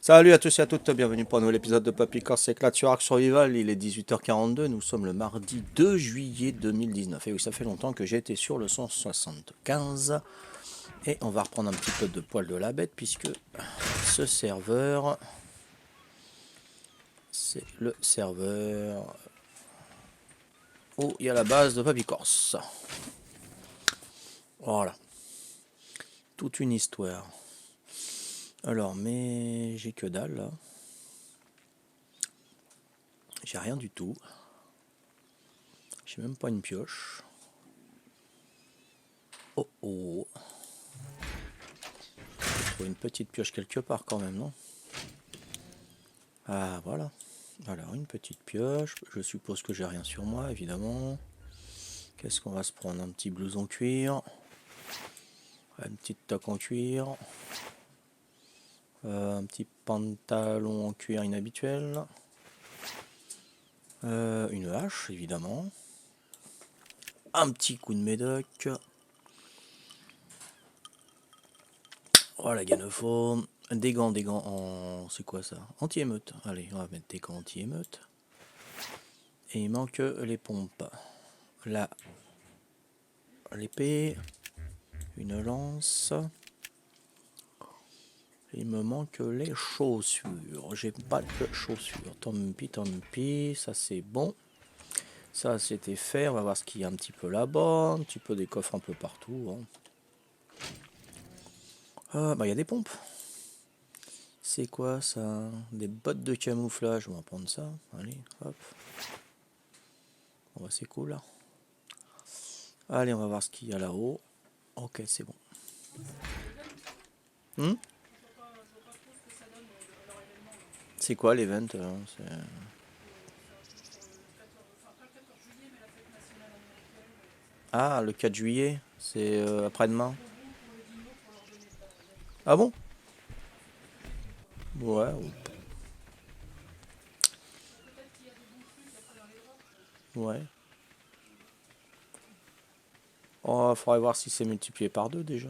Salut à tous et à toutes, bienvenue pour un nouvel épisode de Papy Corse s'éclate sur Ark Survival. Il est 18h42, nous sommes le mardi 2 juillet 2019. Et oui, ça fait longtemps que j'ai été sur le 175. Et on va reprendre un petit peu de poil de la bête, puisque ce serveur, c'est le serveur où il y a la base de Papy Corse. Voilà, toute une histoire. Alors, mais j'ai que dalle là. J'ai rien du tout. J'ai même pas une pioche. Oh oh. Faut trouver une petite pioche quelque part quand même, non? Ah voilà. Alors une petite pioche. Je suppose que j'ai rien sur moi, évidemment. Qu'est-ce qu'on va se prendre? Un petit blouson cuir. Une petite toque en cuir. Un petit pantalon en cuir inhabituel. Une hache, évidemment. Un petit coup de médoc. Voilà, ganophone. Des gants en... C'est quoi ça? Anti-émeute. Allez, on va mettre des gants anti-émeute. Et il manque les pompes. Là, l'épée. Une lance. Il me manque les chaussures. J'ai pas de chaussures. Tant pis, ça c'est bon. Ça c'était fait. On va voir ce qu'il y a un petit peu là-bas. Un petit peu des coffres un peu partout. Bah il y a des pompes. C'est quoi ça? Des bottes de camouflage. On va prendre ça. Allez, hop. Bon, bah, c'est cool là. Allez, on va voir ce qu'il y a là-haut. Ok, c'est bon. C'est quoi l'event? Ah, le 4 juillet. C'est après-demain. Ah bon? Ouais. Ouais. Oh, faudrait voir si c'est multiplié par 2 déjà.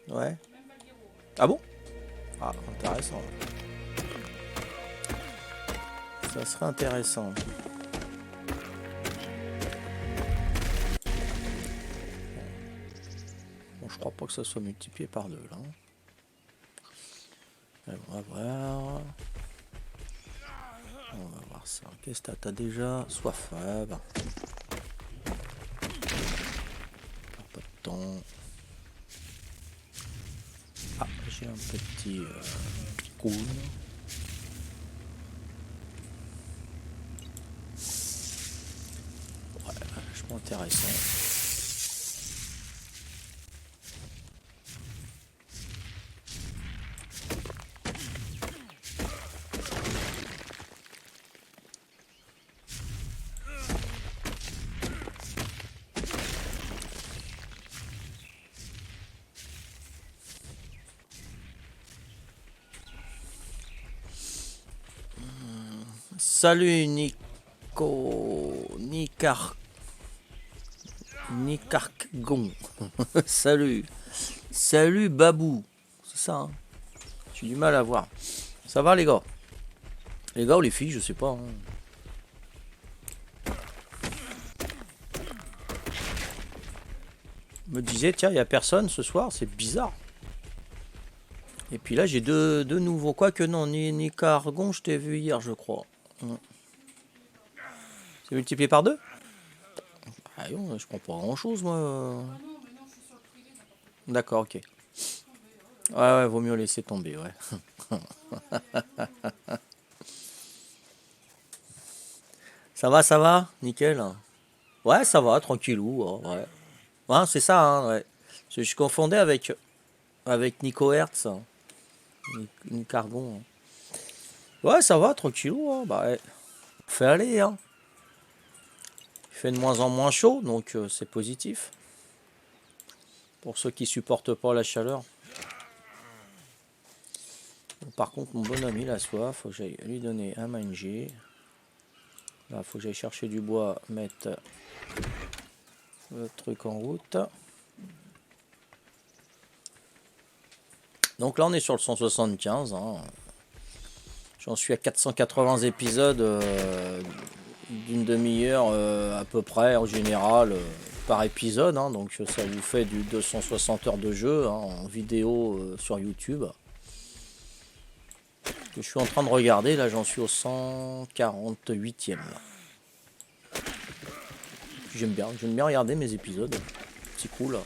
Ouais. Ah bon? Ah, intéressant. Ça serait intéressant. Bon, je crois pas que ça soit multiplié par 2 là. Allez, on va voir. On va voir ça. Qu'est-ce que t'as déjà? Soif. Ouais, bah. Pas de temps. Ah, j'ai un petit cool. Ouais, vachement intéressant. Salut Nico. Nicargon. Salut. Salut Babou. C'est ça, hein. J'ai du mal à voir. Ça va les gars? Les gars ou les filles, je sais pas, hein. Me disais, tiens, il n'y a personne ce soir, c'est bizarre. Et puis là, j'ai deux nouveaux. Quoique non, ni Cargon, je t'ai vu hier, je crois. C'est multiplié par 2? Ah non, je prends pas grand chose, moi. D'accord, ok. Ouais, ouais, vaut mieux laisser tomber, ouais. Ça va, ça va? Nickel. Ouais, ça va, tranquillou, ouais. Ouais, c'est ça, hein, ouais. Je confondais avec Nico Hertz, hein. Cargon, hein. Ouais, ça va, tranquillou, hein, bah ouais. Fait aller, hein. Il fait de moins en moins chaud, donc c'est positif. Pour ceux qui supportent pas la chaleur. Bon, par contre, mon bonhomme, il a soif. Faut que j'aille lui donner à manger. Là, faut que j'aille chercher du bois, mettre le truc en route. Donc là, on est sur le 175. Hein. J'en suis à 480 épisodes d'une demi-heure à peu près, en général, par épisode. Hein. Donc ça vous fait du 260 heures de jeu hein, en vidéo sur YouTube. Que je suis en train de regarder, là j'en suis au 148e. J'aime bien regarder mes épisodes. C'est cool.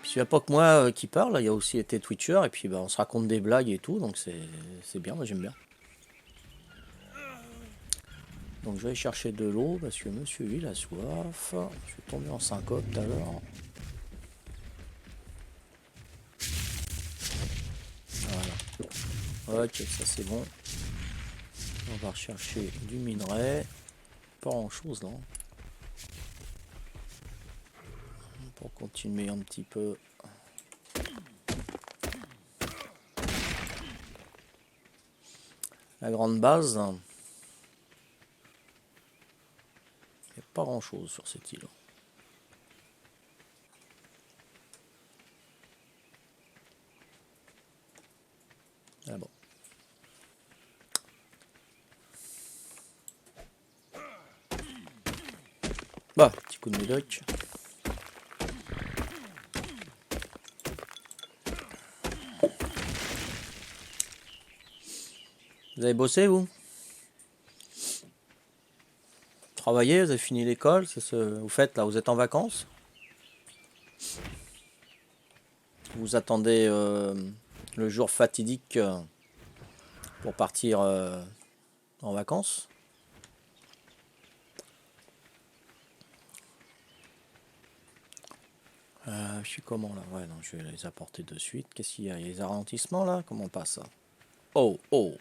Il n'y a pas que moi qui parle, il y a aussi été Twitcher, et puis bah, on se raconte des blagues et tout, donc c'est bien, moi j'aime bien. Donc je vais aller chercher de l'eau, parce que monsieur lui il a soif. Je suis tombé en syncope tout à l'heure. Voilà. Ok, ça c'est bon. On va rechercher du minerai. Pas grand chose là. Pour continuer un petit peu. La grande base. Il n'y a pas grand chose sur cette île. Ah bon. Bah, petit coup de médoc. Vous avez bossé vous? Travaillez, vous avez fini l'école, c'est ce que vous faites là, vous êtes en vacances? Vous attendez le jour fatidique pour partir en vacances? Je suis comment là? Ouais, non, je vais les apporter de suite. Qu'est-ce qu'il y a? Il y a les ralentissements là? Comment on passe ça? Oh, oh!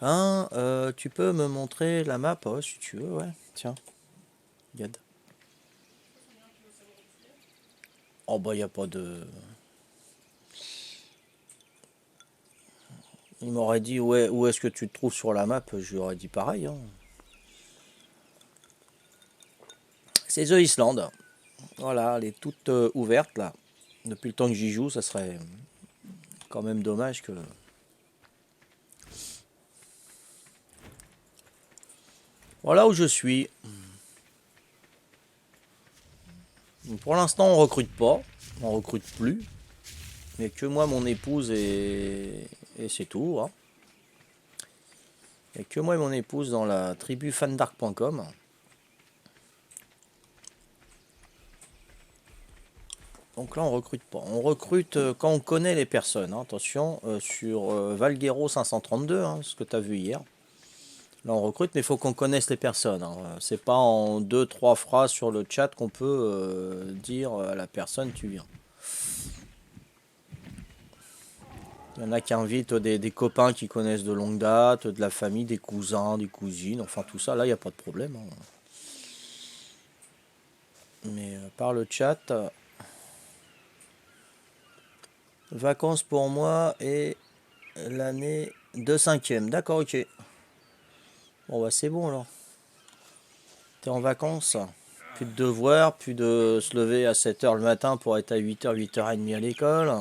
Hein, tu peux me montrer la map? Oh, si tu veux, ouais. Tiens, regarde. Oh, bah, il n'y a pas de. Il m'aurait dit ouais, où est-ce que tu te trouves sur la map? Je lui aurais dit pareil. Hein. C'est The Island. Voilà, elle est toute ouverte là. Depuis le temps que j'y joue, ça serait quand même dommage que. Voilà où je suis. Pour l'instant, on recrute pas. On recrute plus. Il n'y a que moi, mon épouse et c'est tout. Hein. Il n'y a que moi et mon épouse dans la tribu fandark.com. Donc là, on recrute pas. On recrute quand on connaît les personnes. Hein. Attention, sur Valguero 532, hein, ce que tu as vu hier. Là, on recrute, mais il faut qu'on connaisse les personnes. Hein. C'est pas en 2-3 phrases sur le chat qu'on peut dire à la personne tu viens. Il y en a qui invitent des copains qui connaissent de longue date, de la famille, des cousins, des cousines, enfin tout ça, là, il n'y a pas de problème. Hein. Mais par le chat, vacances pour moi et l'année de 5e. D'accord, ok. Bon, bah c'est bon alors. T'es en vacances? Plus de devoirs, plus de se lever à 7h le matin pour être à 8h, 8h30 à l'école.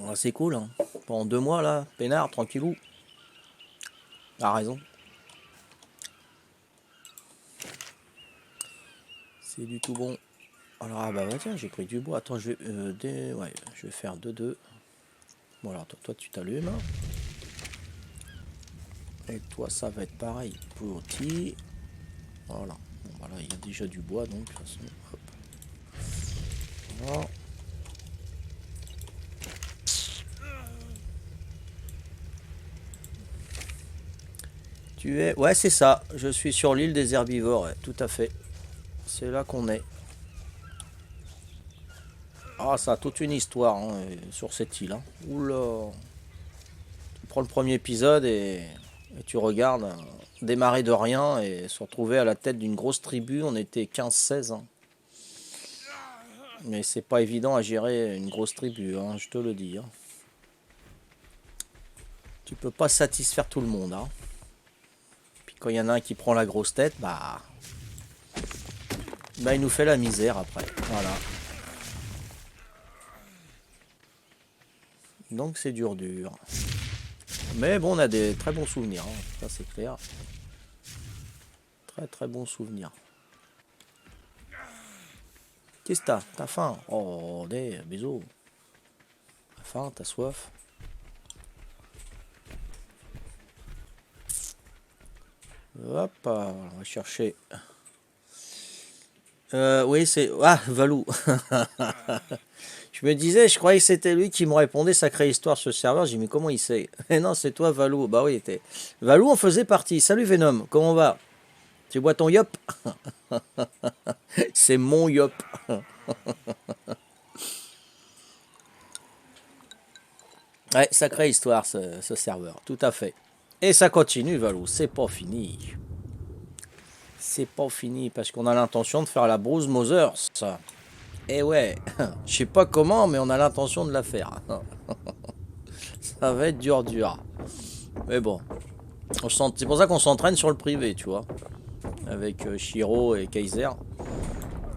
Ah, c'est cool. Hein. Pendant 2 mois là, peinard, tranquillou. A raison. C'est du tout bon. Alors, ah bah tiens, j'ai pris du bois. Attends, ouais, je vais faire 2-2. Bon, alors toi tu t'allumes. Et toi, ça va être pareil. Petit. Voilà. Bon, bah là, il y a déjà du bois, donc, de toute façon. Hop. Voilà. Tu es... Ouais, c'est ça. Je suis sur l'île des herbivores, ouais, tout à fait. C'est là qu'on est. Ah, ça a toute une histoire hein, sur cette île. Hein. Oula. Tu prends le premier épisode et tu regardes démarrer de rien et se retrouver à la tête d'une grosse tribu. On était 15-16. Hein. Mais c'est pas évident à gérer une grosse tribu, hein, je te le dis. Hein. Tu peux pas satisfaire tout le monde. Hein. Puis quand il y en a un qui prend la grosse tête, bah Bah, il nous fait la misère après. Voilà. Donc c'est dur. Mais bon, on a des très bons souvenirs. Hein. Ça, c'est clair. Très bons souvenirs. Qu'est-ce que t'as? T'as faim? Oh, des bisous. T'as faim? T'as soif? Hop, on va chercher. Oui, c'est... Ah, Valou. Je me disais, je croyais que c'était lui qui me répondait sacrée histoire sur le serveur. J'ai dit, mais comment il sait? Eh non, c'est toi, Valou. Bah oui, Valou en faisait partie. Salut Venom, comment on va? Tu bois ton yop? C'est mon yop. Ouais, sacrée histoire ce serveur, tout à fait. Et ça continue, Valou, c'est pas fini. C'est pas fini parce qu'on a l'intention de faire la Bruce Mothers. Et ouais, je sais pas comment, mais on a l'intention de la faire. Ça va être dur. Mais bon, c'est pour ça qu'on s'entraîne sur le privé, tu vois. Avec Shiro et Kaiser.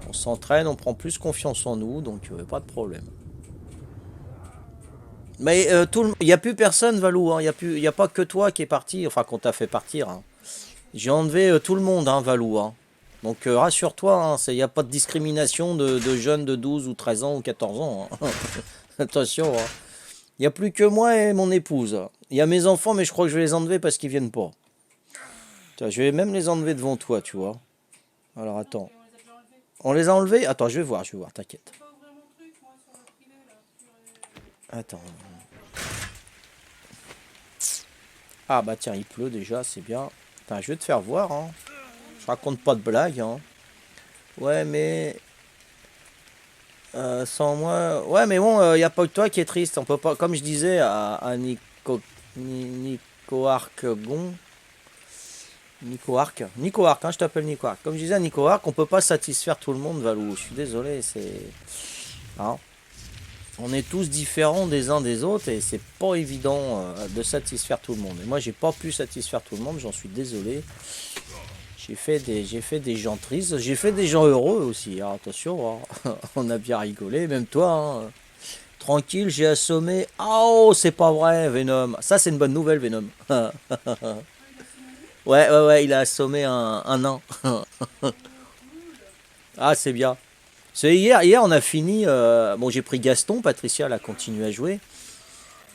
On s'entraîne, on prend plus confiance en nous, donc pas de problème. Mais il n'y a plus personne, Valou. Il n'y a pas que toi qui est parti, enfin qu'on t'a fait partir. Hein. J'ai enlevé tout le monde, hein, Valou. Hein. Donc rassure-toi, il n'y a pas de discrimination de jeunes de 12 ou 13 ans ou 14 ans. Hein. Attention, hein. Il n'y a plus que moi et mon épouse. Il y a mes enfants, mais je crois que je vais les enlever parce qu'ils viennent pas. Tiens, je vais même les enlever devant toi, tu vois. Alors attends. On les a enlevés? Attends, je vais voir, t'inquiète. Attends. Ah bah tiens, il pleut déjà, c'est bien. Putain, je vais te faire voir, hein. Je raconte pas de blagues, hein. Ouais, mais... sans moi... Ouais, mais bon, y a pas que toi qui est triste. On peut pas... Comme je disais à Nico Arc-Gon... Nico Arc, hein, je t'appelle Nico Arc. Comme je disais à Nico Arc, on peut pas satisfaire tout le monde, Valou. Je suis désolé, c'est... Hein. On est tous différents des uns des autres et c'est pas évident de satisfaire tout le monde. Et moi, j'ai pas pu satisfaire tout le monde, j'en suis désolé. J'ai fait des gens tristes, j'ai fait des gens heureux aussi. Hein, attention, hein. On a bien rigolé, même toi. Hein. Tranquille, j'ai assommé. Oh, c'est pas vrai, Venom. Ça, c'est une bonne nouvelle, Venom. Ouais, il a assommé un nain. Ah, c'est bien. C'est hier, on a fini. Bon, j'ai pris Gaston, Patricia, elle a continué à jouer.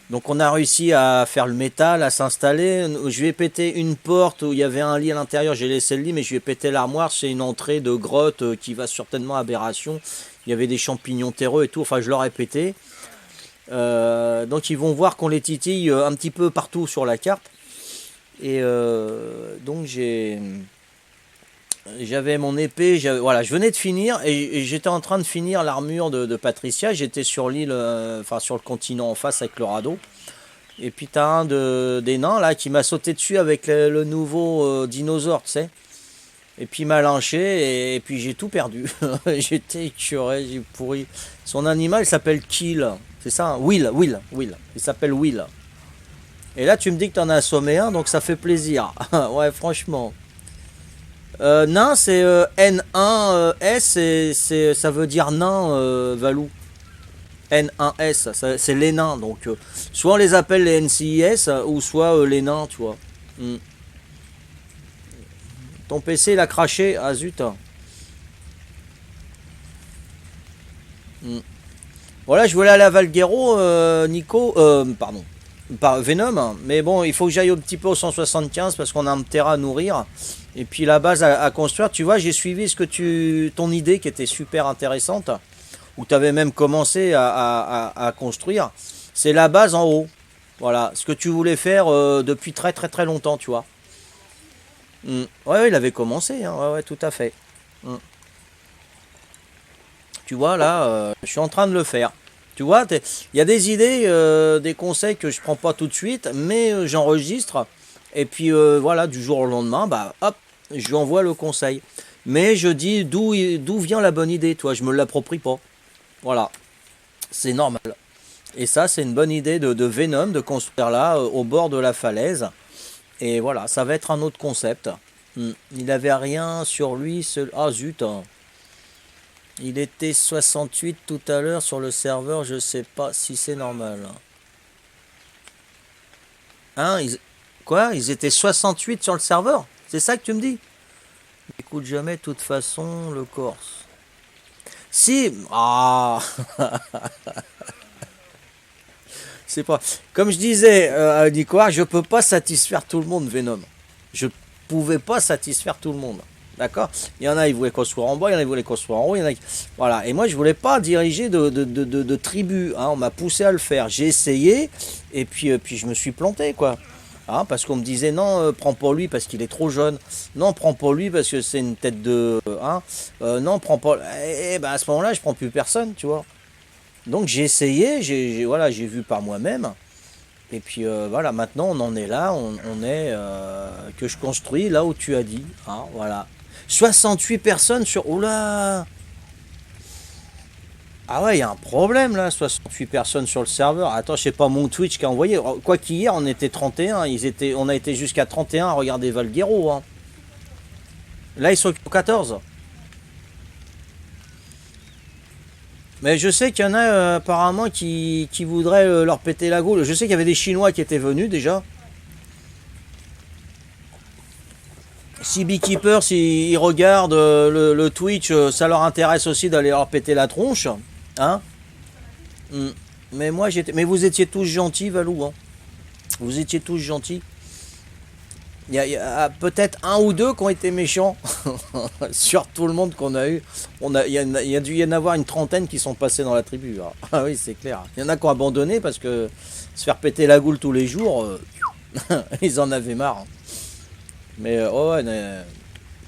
Donc, on a réussi à faire le métal, à s'installer. Je lui ai pété une porte où il y avait un lit à l'intérieur. J'ai laissé le lit, mais je lui ai pété l'armoire. C'est une entrée de grotte qui va certainement à aberration. Il y avait des champignons terreux et tout. Enfin, je leur ai pété. Donc, ils vont voir qu'on les titille un petit peu partout sur la carte. Et donc, j'avais mon épée, voilà, je venais de finir et j'étais en train de finir l'armure de Patricia. J'étais sur l'île, enfin sur le continent en face avec le radeau. Et puis t'as un des nains là qui m'a sauté dessus avec le nouveau dinosaure, tu sais. Et puis il m'a lynché et puis j'ai tout perdu. J'étais écœuré, j'ai pourri. Son animal s'appelle Kill, c'est ça, hein. Will. Il s'appelle Will. Et là tu me dis que t'en as assommé un, donc ça fait plaisir. Ouais, franchement. Nain, c'est N1S, ça veut dire nain, Valou. N1S, c'est les nains. Donc, soit on les appelle les NCIS, ou soit les nains, tu vois. Mm. Ton PC, il a craché. Ah zut. Mm. Voilà, je voulais aller à Valguero, Nico. Pardon. Venom. Hein. Mais bon, il faut que j'aille un petit peu au 175 parce qu'on a un terrain à nourrir. Et puis la base à construire, tu vois, j'ai suivi ton idée qui était super intéressante, où tu avais même commencé à construire. C'est la base en haut. Voilà, ce que tu voulais faire depuis très longtemps, tu vois. Ouais, il avait commencé, hein. Ouais, tout à fait. Tu vois, là, je suis en train de le faire. Tu vois, il y a des idées, des conseils que je prends pas tout de suite, mais j'enregistre. Et puis voilà, du jour au lendemain, bah hop, je lui envoie le conseil. Mais je dis d'où vient la bonne idée, toi, je me l'approprie pas. Voilà, c'est normal. Et ça, c'est une bonne idée de Venom, de construire là, au bord de la falaise. Et voilà, ça va être un autre concept. Il n'avait rien sur lui. Ah zut. Hein. Il était 68 tout à l'heure sur le serveur, je sais pas si c'est normal. Hein, quoi? Ils étaient 68 sur le serveur? C'est ça que tu me dis? Écoute jamais, de toute façon, le Corse. Si, ah, c'est pas. Comme je disais à Nicolas, je peux pas satisfaire tout le monde, Venom. Je pouvais pas satisfaire tout le monde. D'accord? Il y en a, ils voulaient qu'on soit en bas, il y en a, ils voulaient qu'on soit en haut, il y en a voilà. Et moi, je voulais pas diriger de tribu. Hein. On m'a poussé à le faire. J'ai essayé, et puis je me suis planté, quoi. Hein, parce qu'on me disait non, prends pas lui parce qu'il est trop jeune. Non, prends pas lui parce que c'est une tête de. Hein, non, prends pas. Et ben à ce moment-là, je prends plus personne, tu vois. Donc j'ai essayé, voilà, j'ai vu par moi-même. Et puis voilà, maintenant on en est là, on est que je construis là où tu as dit. Hein, voilà. 68 personnes sur. Oula! Ah ouais, il y a un problème là, 68 personnes sur le serveur. Attends, je sais pas mon Twitch qui a envoyé. Quoi qu'hier on était 31, on a été jusqu'à 31 à regarder Valguero. Hein. Là ils sont 14. Mais je sais qu'il y en a apparemment qui voudraient leur péter la gueule. Je sais qu'il y avait des Chinois qui étaient venus déjà. Si Beekeeper, s'ils regardent le Twitch, ça leur intéresse aussi d'aller leur péter la tronche. Hein. Mm. Mais moi j'étais. Mais vous étiez tous gentils, Valou. Hein. Vous étiez tous gentils. Il y a peut-être un ou deux qui ont été méchants sur tout le monde qu'on a eu. Il y a dû y en avoir une trentaine qui sont passés dans la tribu. Hein. Ah oui, c'est clair. Il y en a qui ont abandonné parce que se faire péter la goule tous les jours, ils en avaient marre. Hein. Mais oh ouais,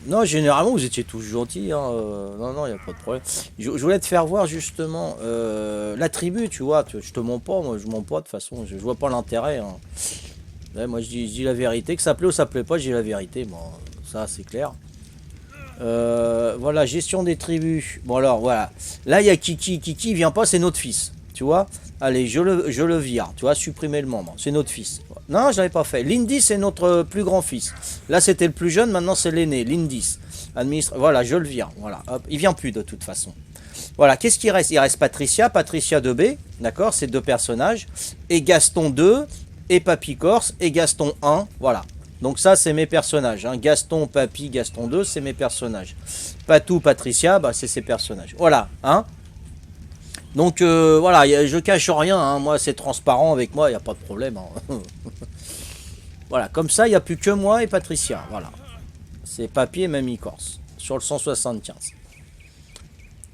non, généralement vous étiez tous gentils. Hein. Non, non, il n'y a pas de problème. Je voulais te faire voir justement la tribu, tu vois. Je te mens pas, moi je mens pas de toute façon. Je vois pas l'intérêt. Hein. Ouais, moi je dis la vérité, que ça plaît ou ça plaît pas, je dis la vérité, bon, ça c'est clair. Voilà, gestion des tribus. Bon alors voilà, là il y a Kiki, Kiki vient pas, c'est notre fils, tu vois. Allez, je le vire, tu vois, supprimer le membre, c'est notre fils. Non, je l'avais pas fait. Lindy c'est notre plus grand fils. Là c'était le plus jeune, maintenant c'est l'aîné, Lindis. Voilà, je le vire, voilà, hop, il vient plus de toute façon. Voilà, qu'est-ce qu'il reste? Il reste Patricia, Patricia 2B, d'accord, c'est deux personnages, et Gaston 2, et Papy Corse, et Gaston 1, voilà. Donc ça, c'est mes personnages. Hein. Gaston, Papy, Gaston 2, c'est mes personnages. Patou, Patricia, bah, c'est ses personnages. Voilà, hein. Donc voilà, je cache rien, hein. Moi c'est transparent avec moi, il n'y a pas de problème. Hein. Voilà, comme ça, il n'y a plus que moi et Patricia, voilà. C'est Papy et Mamie Corse, sur le 175.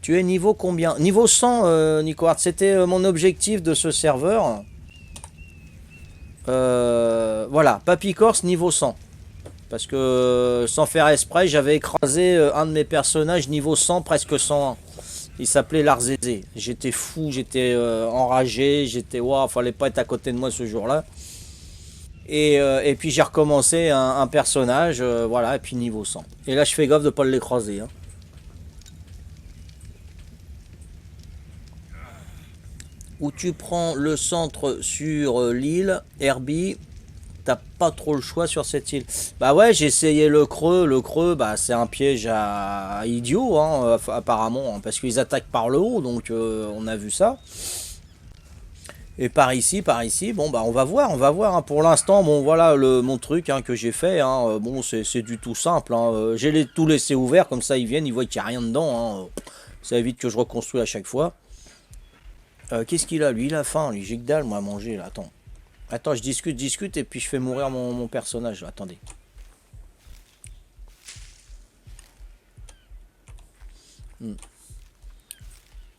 Tu es niveau combien? Niveau 100, Nico Hart. C'était mon objectif de ce serveur. Voilà, Papy Corse niveau 100. Parce que sans faire exprès, j'avais écrasé un de mes personnages niveau 100, presque 101. Il s'appelait Larzézé. J'étais fou, j'étais enragé, j'étais... Waouh, fallait pas être à côté de moi ce jour-là. Et puis j'ai recommencé un personnage, voilà, et puis niveau 100. Et là, je fais gaffe de pas l'écraser. Hein. Où tu prends le centre sur l'île, Herbie, t'as pas trop le choix sur cette île. Bah ouais, j'ai essayé le creux. Le creux, bah c'est un piège à idiot, hein, apparemment, hein, parce qu'ils attaquent par le haut, donc on a vu ça. Et par ici, bon bah on va voir. Hein. Pour l'instant, bon voilà mon truc hein, que j'ai fait. Hein, bon c'est du tout simple. Hein. J'ai tout laissé ouvert, comme ça ils viennent, ils voient qu'il n'y a rien dedans. Hein. Ça évite que je reconstruis à chaque fois. Qu'est-ce qu'il a lui? Il a faim, lui. J'ai que dalle moi à manger là. Attends. Attends, je discute et puis je fais mourir mon personnage. Là. Attendez.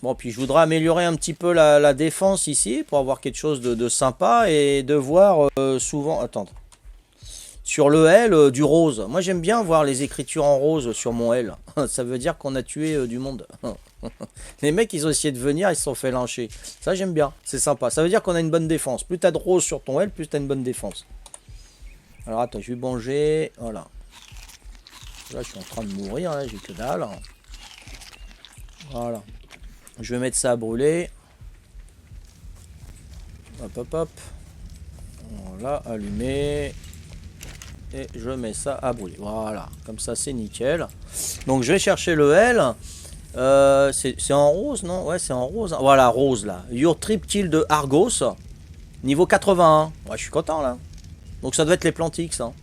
Bon, puis je voudrais améliorer un petit peu la défense ici pour avoir quelque chose de sympa et de voir souvent. Attends. Sur le L, du rose. Moi j'aime bien voir les écritures en rose sur mon L. Ça veut dire qu'on a tué du monde. Les mecs, ils ont essayé de venir, ils se sont fait lyncher. Ça, j'aime bien. C'est sympa. Ça veut dire qu'on a une bonne défense. Plus t'as de rose sur ton L, plus t'as une bonne défense. Alors, attends, je vais manger. Voilà. Là, je suis en train de mourir. Là, j'ai que dalle. Voilà. Je vais mettre ça à brûler. Hop, hop, hop. Voilà, allumé. Et je mets ça à brûler. Voilà. Comme ça, c'est nickel. Donc, je vais chercher le L. C'est en rose, non? Ouais, c'est en rose. Voilà, rose là. Your Trip Kill de Argos. Niveau 81. Ouais, je suis content là. Donc ça doit être les Plantix. Hein.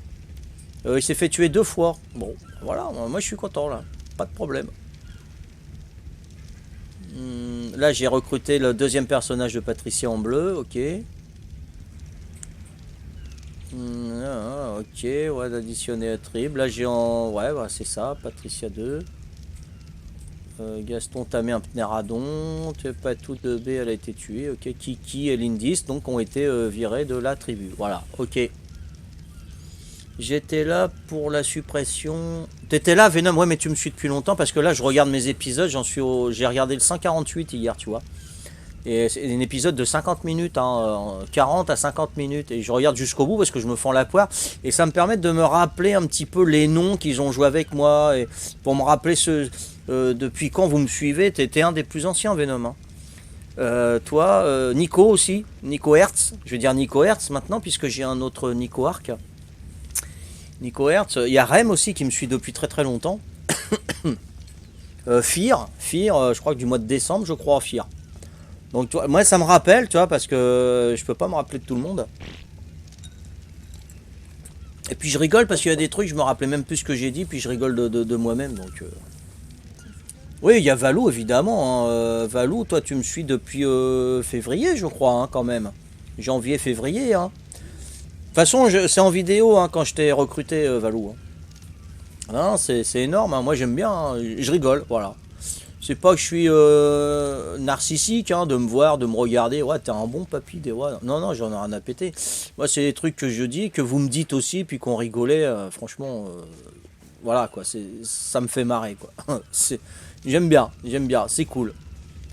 Il s'est fait tuer 2 fois. Bon, voilà, moi je suis content là. Pas de problème. Là, j'ai recruté le deuxième personnage de Patricia en bleu. Ok. Ok, ouais, d'additionner à Trib. Là, j'ai en. Ouais, bah, c'est ça, Patricia 2. Gaston, t'as mis un Pnéradon. Pas tout de B, elle a été tuée. Ok, Kiki et Lindis, donc, ont été virés de la tribu. Voilà, ok. J'étais là pour la suppression. T'étais là, Venom? Ouais, mais tu me suis depuis longtemps parce que là, je regarde mes épisodes. J'ai regardé le 148 hier, tu vois. Et c'est un épisode de 50 minutes, hein, 40 à 50 minutes. Et je regarde jusqu'au bout parce que je me fends la poire. Et ça me permet de me rappeler un petit peu les noms qu'ils ont joué avec moi. Et pour me rappeler depuis quand vous me suivez. T'étais un des plus anciens, Venom. Hein. Toi, Nico aussi. Nico Hertz. Je vais dire Nico Hertz maintenant puisque j'ai un autre Nico Arc. Nico Hertz. Il y a Rem aussi qui me suit depuis très très longtemps. Fear, je crois que du mois de décembre, je crois, Fear. Donc tu vois, moi ça me rappelle, tu vois, parce que je peux pas me rappeler de tout le monde. Et puis je rigole parce qu'il y a des trucs, je me rappelais même plus ce que j'ai dit, puis je rigole de moi-même. Donc oui, il y a Valou évidemment. Hein. Valou, toi tu me suis depuis février, je crois, hein, quand même. Janvier, février. Hein. De toute façon, c'est en vidéo hein, quand je t'ai recruté, Valou. Hein. Non, c'est énorme, hein. Moi j'aime bien, hein. Je rigole, voilà. C'est pas que je suis narcissique hein, de me voir, de me regarder. Ouais, t'es un bon papy. Ouais. Non, non, j'en ai rien à péter. Moi, c'est des trucs que je dis, que vous me dites aussi, puis qu'on rigolait. Franchement, voilà quoi. Ça me fait marrer quoi. J'aime bien, c'est cool.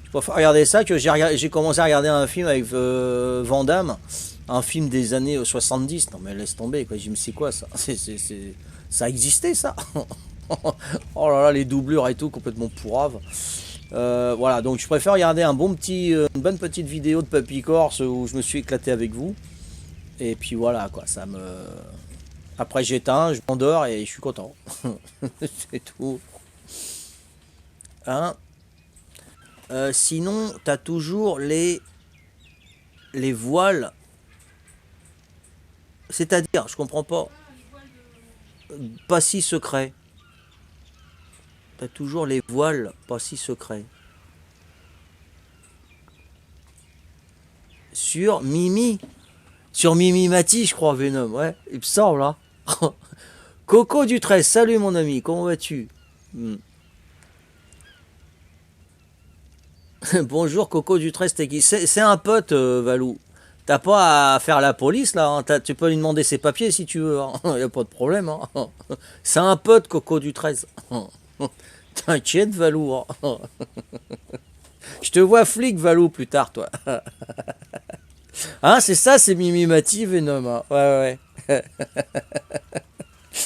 Je préfère regarder ça que j'ai commencé à regarder un film avec Van Damme, un film des années 70. Non, mais laisse tomber quoi. J'ai dit, mais c'est quoi ça? Ça existait ça? Oh là là, les doublures et tout, complètement pourrave. Voilà, donc je préfère regarder une bonne petite vidéo de Papy Corse où je me suis éclaté avec vous. Et puis voilà, quoi, ça me... Après j'éteins, je m'endors et je suis content. C'est tout. Hein sinon, t'as toujours les voiles. C'est-à-dire, je comprends pas. Pas si secret. T'as toujours les voiles pas si secrets. Sur Mimi. Sur Mimi Mati, je crois, Venom. Ouais, il me semble, hein. Coco du 13, salut mon ami, comment vas-tu? Bonjour Coco du 13, t'es qui? C'est un pote, Valou. T'as pas à faire la police, là. Hein. Tu peux lui demander ses papiers si tu veux. Hein. Y a pas de problème. Hein. C'est un pote, Coco du 13. T'inquiète, Valou. Hein. Je te vois flic, Valou, plus tard, toi. Hein, c'est ça, c'est Mimi Mati, Venom. Hein. Ouais, ouais.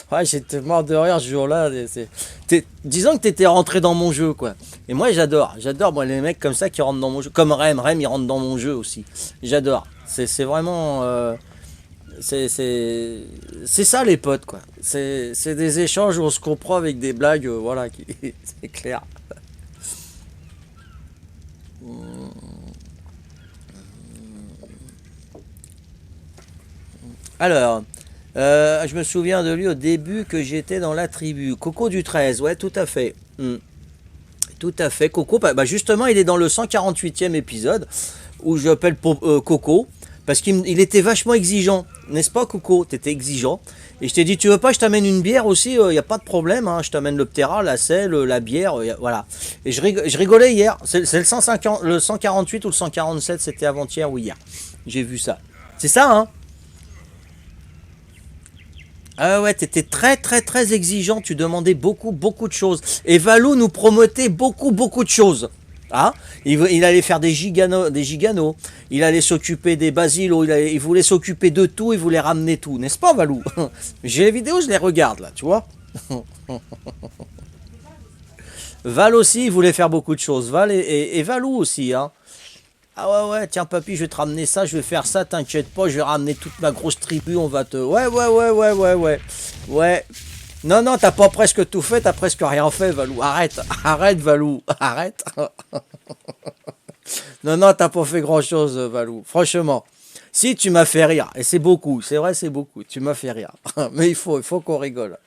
Ouais, j'étais mort de rire ce jour-là. Disons que t'étais rentré dans mon jeu, quoi. Et moi, j'adore. J'adore, moi, les mecs comme ça qui rentrent dans mon jeu. Comme Rem, il rentre dans mon jeu aussi. J'adore. C'est vraiment... c'est ça, les potes, quoi. C'est des échanges où on se comprend avec des blagues, voilà, c'est clair. Alors, je me souviens de lui au début que j'étais dans la tribu. Coco du 13, ouais, tout à fait. Tout à fait, Coco. Bah justement, il est dans le 148e épisode où j'appelle Coco parce qu'il était vachement exigeant. N'est-ce pas, Coco? T'étais exigeant. Et je t'ai dit, tu veux pas, je t'amène une bière aussi, il n'y a pas de problème. Hein, je t'amène le ptera, la selle, la bière, voilà. Et je rigolais hier. C'est le 148 ou le 147, c'était avant-hier ou hier. J'ai vu ça. C'est ça, hein? Ah ouais, t'étais très très très exigeant, tu demandais beaucoup beaucoup de choses. Et Valou nous promettait beaucoup beaucoup de choses. Hein, il allait faire des giganos, il allait s'occuper des basilos, il voulait s'occuper de tout, il voulait ramener tout, n'est-ce pas Valou? J'ai les vidéos, je les regarde là, tu vois. Val aussi, il voulait faire beaucoup de choses. Val et Valou aussi, hein. Ah ouais, ouais, tiens papy, je vais te ramener ça, je vais faire ça, t'inquiète pas, je vais ramener toute ma grosse tribu, on va te... Ouais, ouais, ouais, ouais, ouais, ouais. Ouais. Non, non, t'as pas presque tout fait, t'as presque rien fait, Valou. Arrête, arrête, Valou, arrête. Non, non, t'as pas fait grand-chose, Valou. Franchement, si tu m'as fait rire, et c'est beaucoup, c'est vrai, c'est beaucoup. Tu m'as fait rire, mais il faut qu'on rigole.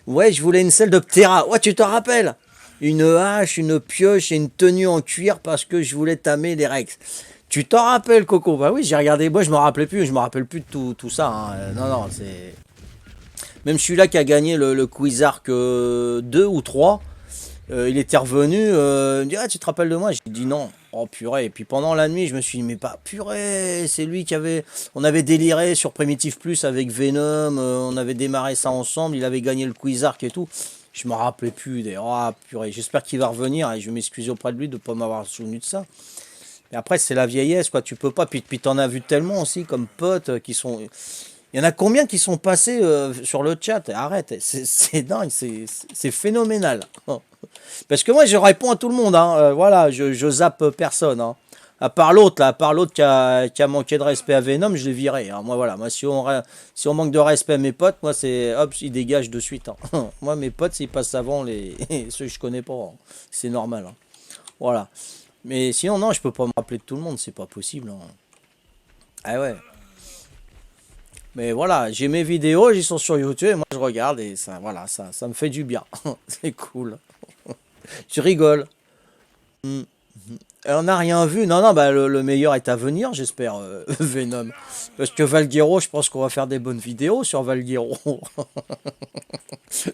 Ouais, je voulais une selle de Ptera. Ouais, tu te rappelles? Une hache, une pioche et une tenue en cuir parce que je voulais tamer les Rex. Tu t'en rappelles, Coco? Bah oui, j'ai regardé. Moi, je me rappelais plus. Je me rappelle plus de tout ça, hein. Non, non, c'est. Même celui-là qui a gagné le Quizark 2 ou 3, il était revenu. Il me dit, ah, tu te rappelles de moi? J'ai dit non. Oh purée. Et puis pendant la nuit, je me suis dit, mais pas purée. C'est lui qui avait. On avait déliré sur Primitive Plus avec Venom. On avait démarré ça ensemble. Il avait gagné le Quizark et tout. Je me rappelais plus d'ailleurs. Ah purée. J'espère qu'il va revenir et je vais m'excuser auprès de lui de ne pas m'avoir souvenu de ça. Et après, c'est la vieillesse, quoi. Tu peux pas. Puis t'en as vu tellement aussi comme potes qui sont. Il y en a combien qui sont passés sur le chat? Arrête, c'est dingue, c'est phénoménal. Parce que moi, je réponds à tout le monde, hein. Voilà, je zappe personne, hein. À part l'autre, là, à part l'autre qui a manqué de respect à Venom, je l'ai viré, hein. Moi, voilà, moi, si on manque de respect à mes potes, moi, c'est hop, ils dégagent de suite, hein. Moi, mes potes, ils passent avant ceux que je connais pas, hein. C'est normal, hein. Voilà. Mais sinon, non, je peux pas me rappeler de tout le monde, c'est pas possible, hein. Ah ouais. Mais voilà, j'ai mes vidéos, ils sont sur YouTube et moi je regarde et ça, voilà, ça me fait du bien. C'est cool. Je rigole. Mm. Et on n'a rien vu. Non, non, bah le meilleur est à venir, j'espère, Venom. Parce que Valguero, je pense qu'on va faire des bonnes vidéos sur Valguero.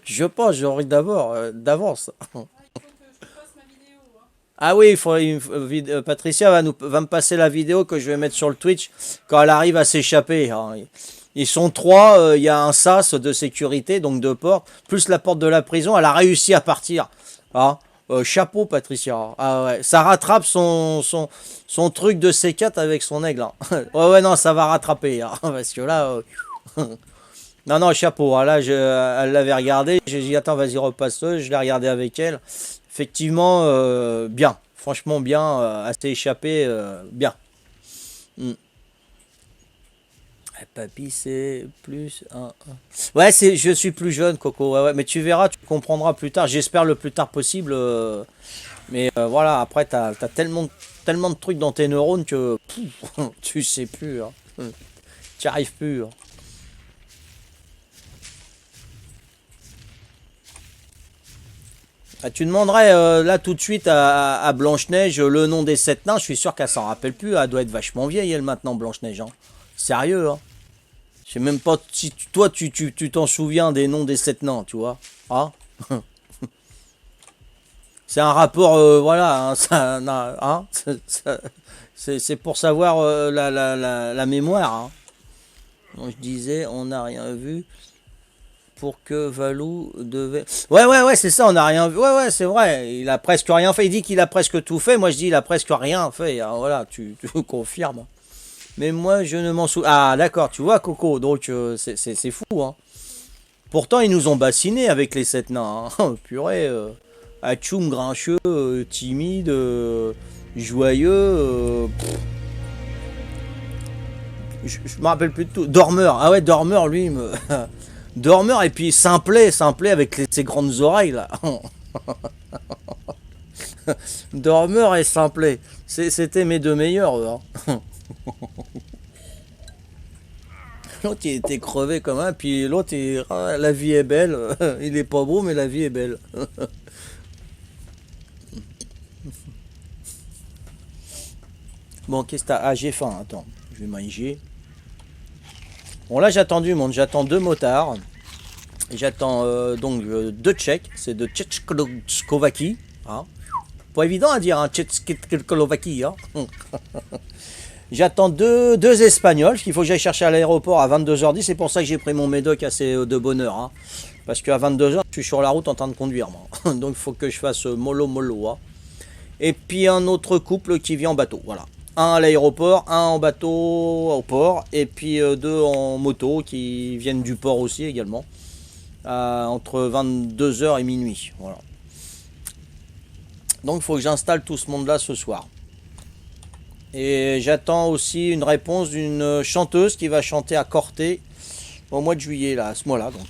Je pense, j'aurai d'avance. Ah oui, Patricia va me passer la vidéo que je vais mettre sur le Twitch quand elle arrive à s'échapper, hein. Ils sont trois, il y a un sas de sécurité, donc deux portes, plus la porte de la prison, elle a réussi à partir. Ah, chapeau Patricia. Ah ouais, ça rattrape son truc de C4 avec son aigle, hein. Ouais, ouais, non, ça va rattraper, hein, parce que là... Non, non, chapeau, hein. Là, elle l'avait regardé, j'ai dit, attends, vas-y, repasse, je l'ai regardé avec elle. Effectivement, bien, franchement bien, assez échappé, bien. Mm. Papy, c'est plus un. Ouais, je suis plus jeune, Coco. Ouais, ouais, mais tu verras, tu comprendras plus tard. J'espère le plus tard possible. Mais voilà, après, t'as tellement de trucs dans tes neurones que tu sais plus, hein. Tu n'y arrives plus, hein. Ah, tu demanderais là tout de suite à Blanche-Neige le nom des sept nains. Je suis sûr qu'elle s'en rappelle plus. Elle doit être vachement vieille, elle, maintenant, Blanche-Neige, hein. Sérieux, hein. Je sais même pas si toi tu t'en souviens des noms des sept nains, tu vois. Hein? C'est un rapport, voilà, hein, hein, c'est pour savoir la mémoire, hein. Donc je disais, on n'a rien vu pour que Valou devait... Ouais, ouais, ouais, c'est ça, on n'a rien vu. Ouais, ouais, c'est vrai, il a presque rien fait. Il dit qu'il a presque tout fait. Moi, je dis, il a presque rien fait, hein. Voilà, tu confirmes. Mais moi, je ne m'en souviens... Ah, d'accord, tu vois, Coco, donc c'est fou, hein. Pourtant, ils nous ont bassinés avec les sept nains, hein. Purée, Atchoum, grincheux, timide, joyeux. Je me rappelle plus de tout. Dormeur, ah ouais, Dormeur, lui, Dormeur, et puis Simplet avec ses grandes oreilles, là. Dormeur et Simplet. C'était mes deux meilleurs, eux, hein. L'autre, il était crevé comme un, puis l'autre, ah, la vie est belle. Il est pas beau, mais la vie est belle. Bon, qu'est-ce que t'as? Ah, j'ai faim, attends. Je vais manger. Bon, là, j'attends du monde. J'attends deux motards. J'attends donc deux Tchèques. C'est de Tchécoslovaquie. Hein. Pas évident à dire, hein, Tchécoslovaquie. Hein. J'attends deux Espagnols qu'il faut que j'aille chercher à l'aéroport à 22h10. C'est pour ça que j'ai pris mon médoc assez de bonne heure, hein. Parce qu'à 22h, je suis sur la route en train de conduire, moi. Donc il faut que je fasse mollo. Hein. Et puis un autre couple qui vient en bateau. Voilà. Un à l'aéroport, un en bateau au port. Et puis deux en moto qui viennent du port aussi également. Entre 22h et minuit. Voilà. Donc il faut que j'installe tout ce monde-là ce soir. Et j'attends aussi une réponse d'une chanteuse qui va chanter à Corté au mois de juillet, là, à ce mois-là. Donc.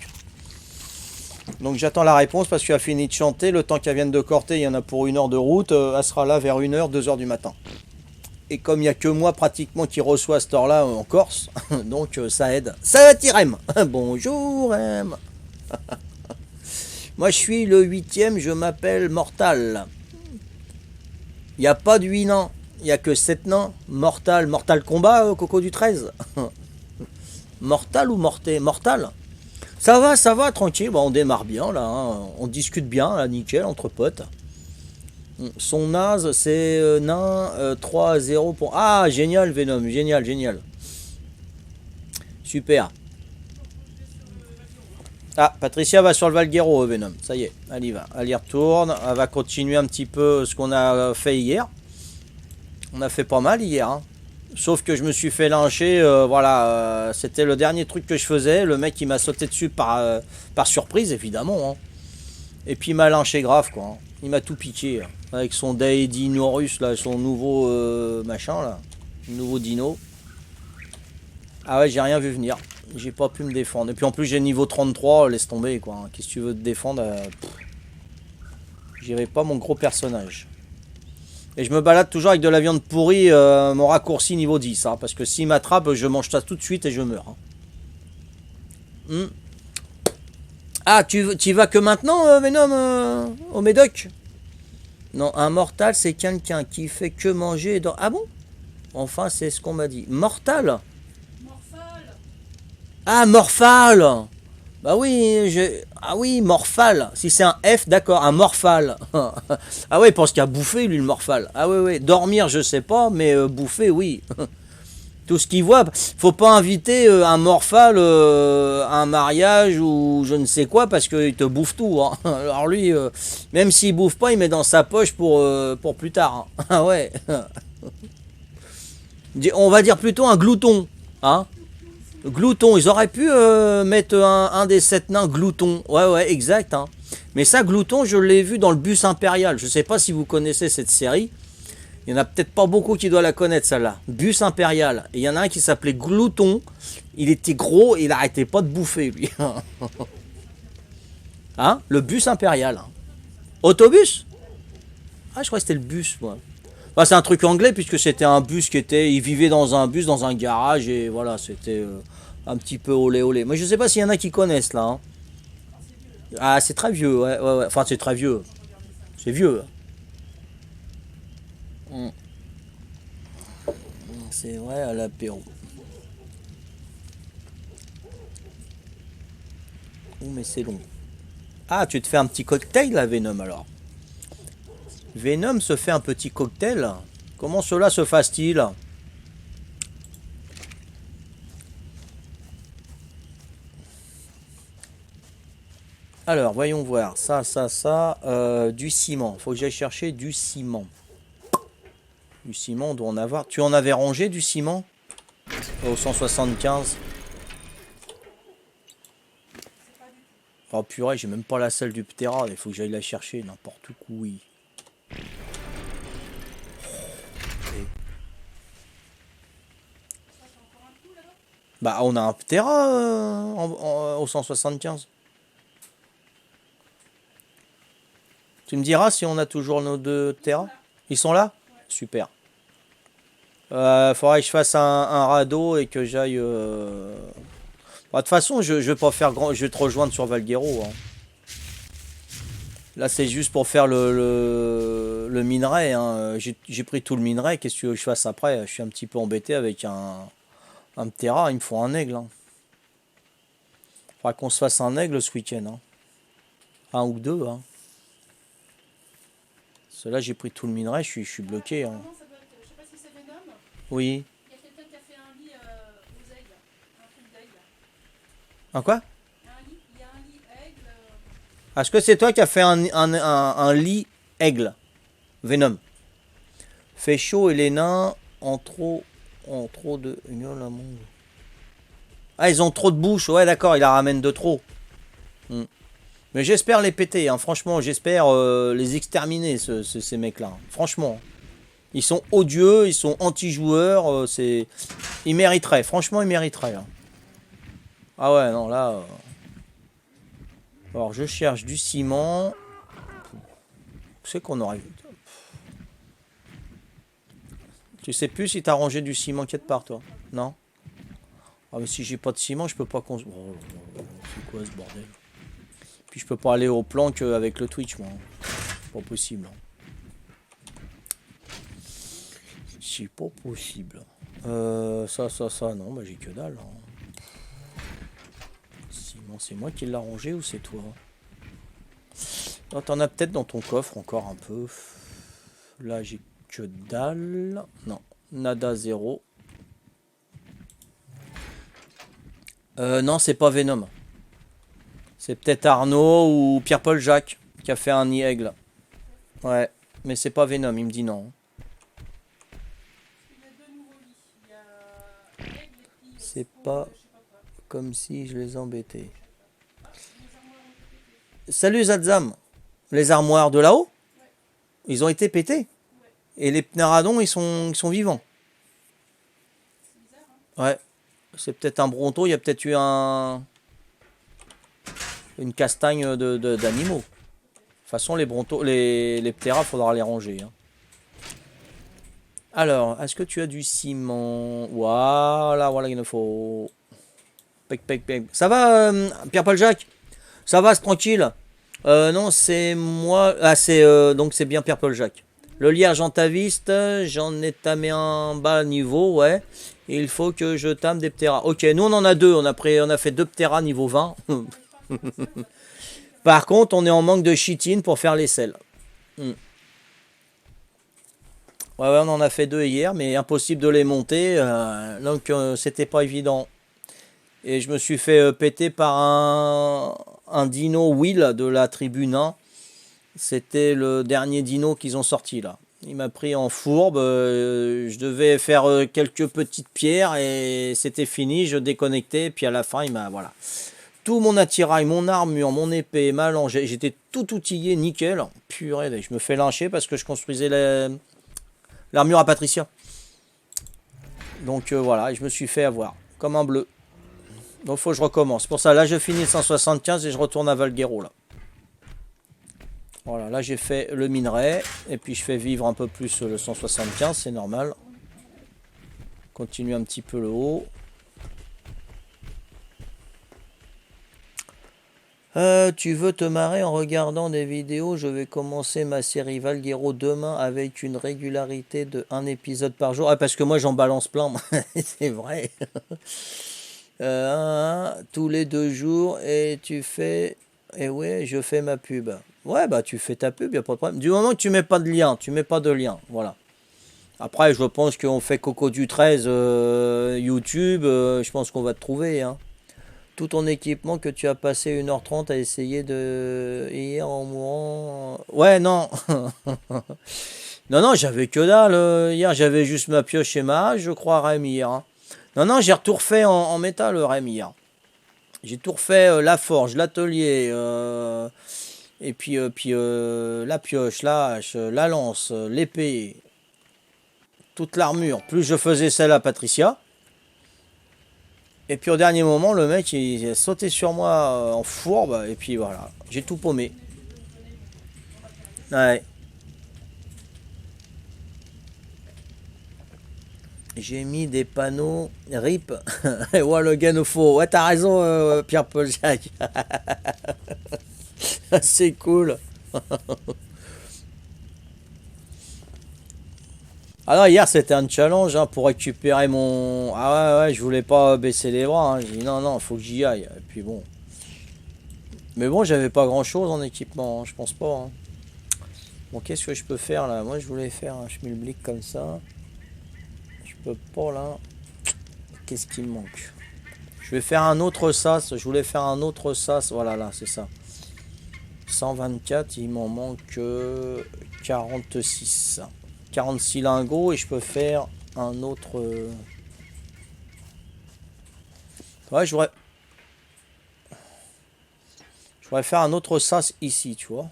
Donc j'attends la réponse parce qu'elle a fini de chanter. Le temps qu'elle vienne de Corté, il y en a pour 1 heure de route. Elle sera là vers 1 heure, 2 heures du matin. Et comme il n'y a que moi pratiquement qui reçois à cette heure-là en Corse, donc ça aide. Ça va Tirem. Bonjour M. Moi je suis le 8e, je m'appelle Mortal. Il n'y a pas de 8 nains, il n'y a que 7 nains. Mortal, Mortal Combat, Coco du 13. Mortal ou Morté? Mortal. Ça va, tranquille. Bon, on démarre bien là, hein. On discute bien, là, nickel, entre potes. Son naze, c'est nain 3-0 pour... Ah, génial Venom, génial, génial. Super. Ah, Patricia va sur le Valguero, Venom. Ça y est, elle y va. Elle y retourne. Elle va continuer un petit peu ce qu'on a fait hier. On a fait pas mal hier, hein. Sauf que je me suis fait lyncher, voilà, c'était le dernier truc que je faisais. Le mec il m'a sauté dessus par surprise évidemment, hein. Et puis il m'a lynché grave quoi, hein. Il m'a tout piqué, hein. Avec son Daedinosaurus là, son nouveau machin là, nouveau dino. Ah ouais, j'ai rien vu venir, j'ai pas pu me défendre. Et puis en plus j'ai niveau 33, laisse tomber quoi, hein. Qu'est-ce que tu veux te défendre, j'irai pas mon gros personnage. Et je me balade toujours avec de la viande pourrie, mon raccourci niveau 10. Hein, parce que s'il m'attrape, je mange ça tout de suite et je meurs. Hein. Ah, tu y vas que maintenant, Venom, au Médoc? Non, un mortal, c'est quelqu'un qui fait que manger dans... Ah bon? Enfin, c'est ce qu'on m'a dit. Mortal? Morphal. Ah, Morphal. Bah oui, ah oui, Morphal. Si c'est un F, d'accord, un Morphal. Ah ouais, il pense qu'il a bouffé, lui, le Morphal. Ah ouais, ouais. Dormir, je sais pas, mais bouffer, oui. Tout ce qu'il voit. Faut pas inviter un Morphal à un mariage ou je ne sais quoi, parce qu'il te bouffe tout. Hein. Alors lui, même s'il bouffe pas, il met dans sa poche pour plus tard. Hein. Ah ouais. On va dire plutôt un glouton. Hein. Glouton, ils auraient pu mettre un des 7 nains Glouton. Ouais, ouais, exact. Hein. Mais ça, Glouton, je l'ai vu dans le bus impérial. Je sais pas si vous connaissez cette série. Il y en a peut-être pas beaucoup qui doivent la connaître, celle-là. Bus impérial. Et il y en a un qui s'appelait Glouton. Il était gros et il arrêtait pas de bouffer, lui. Hein? Le bus impérial. Autobus? Ah, je crois que c'était le bus, moi. Enfin, c'est un truc anglais puisque c'était un bus qui était... Il vivait dans un bus, dans un garage et voilà, c'était un petit peu olé olé. Mais je sais pas s'il y en a qui connaissent là. Hein. Ah, c'est très vieux, ouais, ouais, ouais. Enfin, c'est très vieux. C'est vieux. C'est vrai, à l'apéro. Oh, mais c'est long. Ah, tu te fais un petit cocktail là, Venom alors. Venom se fait un petit cocktail. Comment cela se fasse-t-il? Alors, voyons voir. Ça. Du ciment. Faut que j'aille chercher du ciment. Du ciment, on doit en avoir. Tu en avais rangé du ciment? Au 175. Oh purée, j'ai même pas la salle du Ptera. Il faut que j'aille la chercher n'importe où. Oui. Bah, on a un Ptera au 175. Tu me diras si on a toujours nos 2 Tera? Ils sont là? Super. Faudrait que je fasse un radeau et que j'aille... Bah, de toute façon, je vais pas faire grand... Je vais te rejoindre sur Valguero. Hein. Là, c'est juste pour faire le minerai. Hein. J'ai pris tout le minerai. Qu'est-ce que tu veux que je fasse après? Je suis un petit peu embêté avec un Ptera. Il me faut un aigle. Hein. Faudra qu'on se fasse un aigle ce week-end. Hein. Un ou 2. Hein. Là, j'ai pris tout le minerai. Je suis bloqué. Hein. Je sais pas si c'est Venom. Oui. Il y a quelqu'un qui a fait un lit aux aigles. Un truc d'aigle. Un quoi? Il y a un lit aigle. Est-ce que c'est toi qui as fait un lit aigle? Venom. Fait chaud et les nains ont trop de... Ah, ils ont trop de bouche. Ouais, d'accord, il la ramène de trop. Mais j'espère les péter. Hein. Franchement, j'espère les exterminer, ces mecs-là. Franchement. Ils sont odieux, ils sont anti-joueurs. Ils mériteraient. Franchement, ils mériteraient. Hein. Ah ouais, non, là... Alors, je cherche du ciment. C'est qu'on aurait... Tu sais plus si t'as rangé du ciment quelque part, toi? Non? Ah, mais si j'ai pas de ciment, je peux pas construire. Oh, c'est quoi ce bordel? Puis je peux pas aller au plan qu'avec le Twitch, moi. Pas possible. C'est pas possible. Ça, non, bah j'ai que dalle. Ciment, c'est moi qui l'ai rangé ou c'est toi? Non, t'en as peut-être dans ton coffre encore un peu. Là, j'ai que dalle. Non, nada, zéro. Non, c'est pas Venom. C'est peut-être Arnaud ou Pierre-Paul Jacques qui a fait un nid aigle. Ouais, mais c'est pas Venom, il me dit non. Il y a deux nouveaux lits. Il y a Aigle et puis C'est Spo, pas je sais pas quoi. comme si je les embêtais. Ah, les armoires ont été pétées. Salut Zadzam. Les armoires de là-haut, Ouais, ils ont été pétés. ouais. Et les pneradons, ils sont vivants. C'est bizarre, hein. Ouais. C'est peut-être un bronto, il y a peut-être eu une castagne d'animaux. De toute façon, les brontos, les pteras, faudra les ranger, hein. Alors, est-ce que tu as du ciment? Voilà, il nous faut. Pec, pec, pec. Ça va, Pierre-Paul Jacques? Ça va, c'est tranquille. Non, c'est moi. Ah, donc c'est bien Pierre-Paul Jacques. Le lierre argentaviste, j'en ai tamé un bas niveau, ouais. Et il faut que je tame des pteras. Ok, nous on en a deux. On a fait deux pteras niveau 20. Par contre, on est en manque de chitine pour faire les selles. Hmm. Ouais, on en a fait deux hier, mais impossible de les monter. Donc c'était pas évident. Et je me suis fait péter par un dino Will de la tribune 1. C'était le dernier dino qu'ils ont sorti là. Il m'a pris en fourbe. Je devais faire quelques petites pierres et c'était fini. Je déconnectais. Puis à la fin, il m'a. Voilà. Tout mon attirail, mon armure, mon épée, ma lance. J'étais tout outillé, nickel. Purée, je me fais lyncher parce que je construisais l'armure à Patricia. Donc voilà, je me suis fait avoir. Comme un bleu. Donc faut que je recommence. Pour ça, là, je finis le 175 et je retourne à Valguero là. Voilà, là j'ai fait le minerai et puis je fais vivre un peu plus le 175, c'est normal. Continue un petit peu le haut. Tu veux te marrer en regardant des vidéos? Je vais commencer ma série Valguero demain avec une régularité de un épisode par jour. Ah, parce que moi j'en balance plein, c'est vrai. Tous les 2 jours et tu fais... Et ouais, je fais ma pub. Ouais, bah tu fais ta pub, y a pas de problème. Du moment que tu mets pas de lien, tu mets pas de lien, voilà. Après, je pense qu'on fait Coco du 13 YouTube, je pense qu'on va te trouver, hein. Tout ton équipement que tu as passé 1h30 à essayer de... Hier en mourant... Ouais, non. Non, j'avais que dalle. Hier, j'avais juste ma pioche et ma hache, je crois, Rem, hier, hein. Non, j'ai tout refait en métal, Rem, hier. J'ai tout refait, la forge, l'atelier, et puis la pioche, la hache, la lance, l'épée, toute l'armure. Plus je faisais celle à Patricia. Et puis au dernier moment, le mec il a sauté sur moi en fourbe. Et puis voilà, j'ai tout paumé. Ouais. J'ai mis des panneaux RIP. Ouais, le gain au faux. Ouais, t'as raison, Pierre-Paul Jacques. C'est cool. Alors hier c'était un challenge, hein, pour récupérer mon... Ah ouais, je voulais pas baisser les bras, hein. J'ai dit non, faut que j'y aille. Et puis bon. Mais bon, j'avais pas grand chose en équipement, hein, je pense pas, hein. Bon, qu'est-ce que je peux faire là? Moi je voulais faire un schmilblick comme ça. Je peux pas là. Qu'est-ce qui me manque? Je vais faire un autre sas. Je voulais faire un autre sas. Voilà, là, c'est ça. 124, il m'en manque 46. 46 lingots et je peux faire un autre. Ouais, je voudrais faire un autre sas ici, tu vois.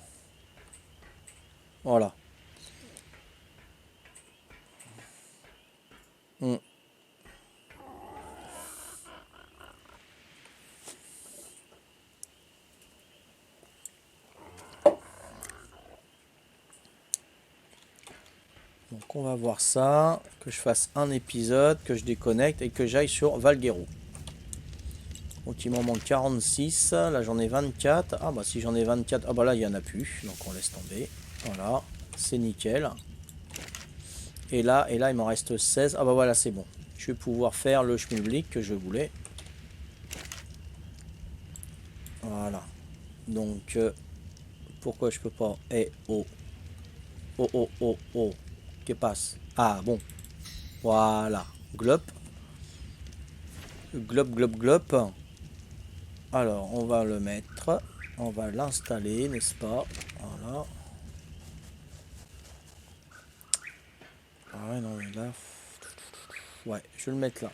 Voilà. Hmm. Donc on va voir ça, que je fasse un épisode, que je déconnecte et que j'aille sur Valguero. Donc il m'en manque 46, là j'en ai 24. Ah bah si j'en ai 24, ah bah là il n'y en a plus, donc on laisse tomber. Voilà, c'est nickel. Et là il m'en reste 16. Ah bah voilà, c'est bon. Je vais pouvoir faire le schmilblick que je voulais. Voilà. Donc, pourquoi je peux pas? Eh, oh. Oh, oh, oh, oh. Que passe? Ah, bon. Voilà. Glop. Glop, glop, glop. Alors, on va le mettre. On va l'installer, n'est-ce pas? Voilà. Ah ouais, non, mais là... Ouais, je vais le mettre là.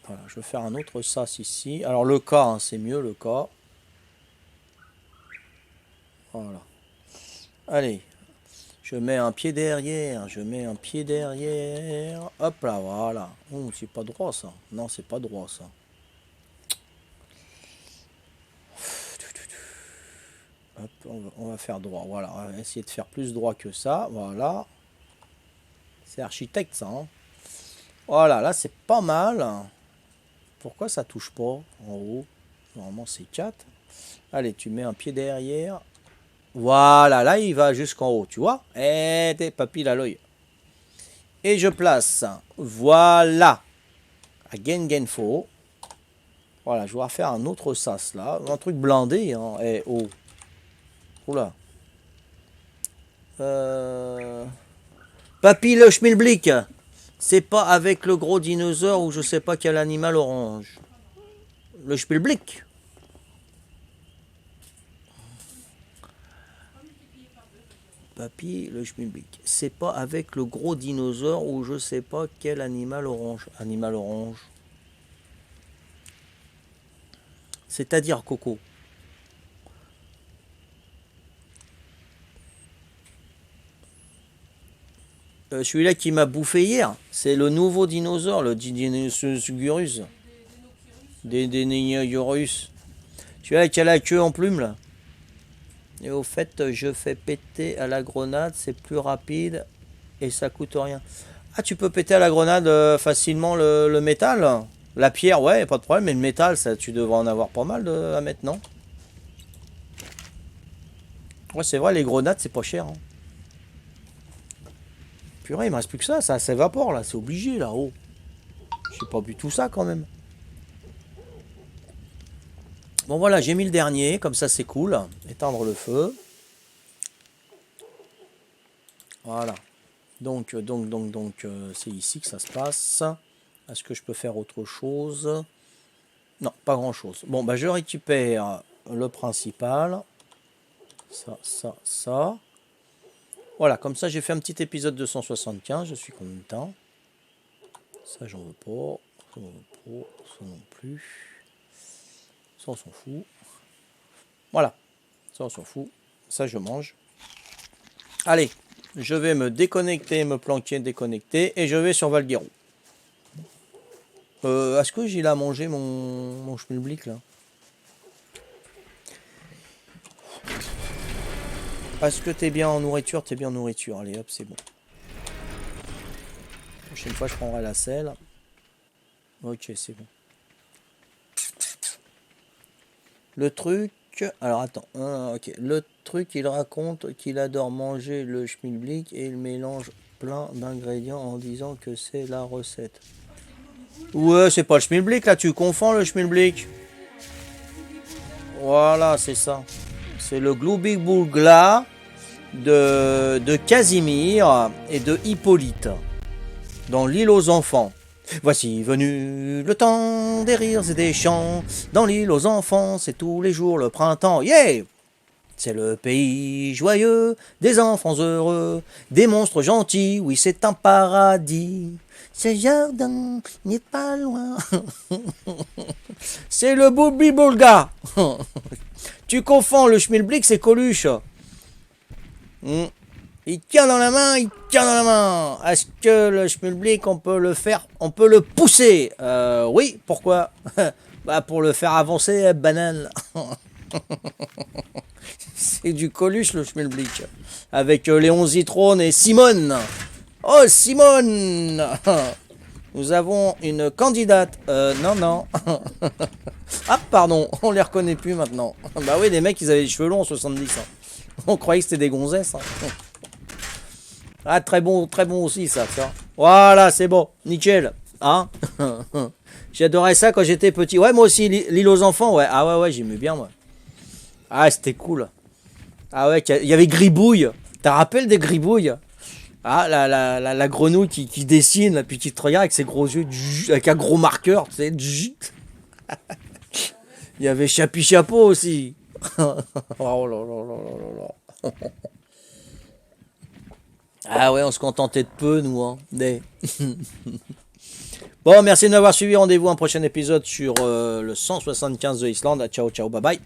Voilà, je vais faire un autre sas ici. Alors, le cas, hein, c'est mieux, le cas. Voilà. Allez. Je mets un pied derrière, je mets un pied derrière. Hop là, voilà. Oh, c'est pas droit ça. Non, c'est pas droit ça. Hop, on va faire droit. Voilà, on va essayer de faire plus droit que ça. Voilà. C'est architecte ça. Hein. Voilà, là c'est pas mal. Pourquoi ça touche pas en haut? Normalement c'est 4. Allez, tu mets un pied derrière. Voilà, là il va jusqu'en haut, tu vois? Eh, t'es papille à l'œil. Et je place. Voilà. À Gengenfo. Voilà, je vais refaire un autre sas là. Un truc blindé. Hein. Eh, oh. Oula. Papy le schmilblick. C'est pas avec le gros dinosaure ou je sais pas quel animal orange. Le schmilblick. Papy le schmilblick. C'est pas avec le gros dinosaure ou je sais pas quel animal orange. Animal orange. C'est-à-dire Coco. Celui-là qui m'a bouffé hier, c'est le nouveau dinosaure, le Dinosaurus. Des Dinosaurus. Celui-là qui a la queue en plume là. Et au fait, je fais péter à la grenade, c'est plus rapide et ça coûte rien. Ah, tu peux péter à la grenade facilement le métal? La pierre, ouais, pas de problème, mais le métal, ça, tu devrais en avoir pas mal à mettre, non? Ouais, c'est vrai, les grenades, c'est pas cher. Hein. Purée, il me reste plus que ça s'évapore là, c'est obligé là, oh. J'ai pas bu tout ça quand même. Bon voilà, j'ai mis le dernier, comme ça c'est cool. Éteindre le feu. Voilà. Donc, c'est ici que ça se passe. Est-ce que je peux faire autre chose? Non, pas grand chose. Bon, bah je récupère le principal. Ça. Voilà, comme ça j'ai fait un petit épisode 275, je suis content. Ça j'en veux pas. Ça j'en veux pas. Ça non plus. Ça on s'en fout. Voilà. Ça on s'en fout. Ça je mange. Allez, je vais me déconnecter, me planquer, déconnecter. Et je vais sur Valguero. Est-ce que j'ai là mangé mon schmilblick là? Est-ce que t'es bien en nourriture? T'es bien en nourriture. Allez hop, c'est bon. La prochaine fois je prendrai la selle. Ok, c'est bon. Le truc... Alors attends, ok. Le truc, il raconte qu'il adore manger le schmilblick et il mélange plein d'ingrédients en disant que c'est la recette. Ouais, c'est pas le schmilblick là, tu confonds le schmilblick. Voilà, c'est ça. C'est le Glubig-Bougla de Casimir et de Hippolyte dans l'île aux enfants. Voici venu le temps des rires et des chants. Dans l'île aux enfants, c'est tous les jours le printemps. Yeah! C'est le pays joyeux, des enfants heureux, des monstres gentils, oui c'est un paradis. Ce jardin n'est pas loin. C'est le Boubi-Boulga. Tu confonds le schmilblick, c'est Coluche. Il tient dans la main, il tient dans la main. Est-ce que le schmilblick, on peut le faire, on peut le pousser? Oui, pourquoi? Bah pour le faire avancer, banane. C'est du Coluche, le schmilblick. Avec Léon Zitrone et Simone. Oh, Simone. Nous avons une candidate. Non, non. Ah, pardon, on les reconnaît plus maintenant. Bah oui, les mecs, ils avaient les cheveux longs en 70. Hein. On croyait que c'était des gonzesses. Hein. Ah, très bon aussi, ça. Voilà, c'est bon. Nickel. Hein. J'adorais ça quand j'étais petit. Ouais, moi aussi, l'île aux enfants, ouais. Ah ouais, j'aimais bien, moi. Ah, c'était cool. Ah ouais, il y avait Gribouille. T'as rappelles des Gribouilles? Ah, la grenouille qui dessine, la petite regarde avec ses gros yeux, avec un gros marqueur, tu sais. Il y avait Chapi Chapeau aussi. Oh là là là là là. Ah ouais, on se contentait de peu, nous. Hein. Bon, merci de m'avoir suivi. Rendez-vous un prochain épisode sur le 175 de Islande. Ciao, ciao, bye bye.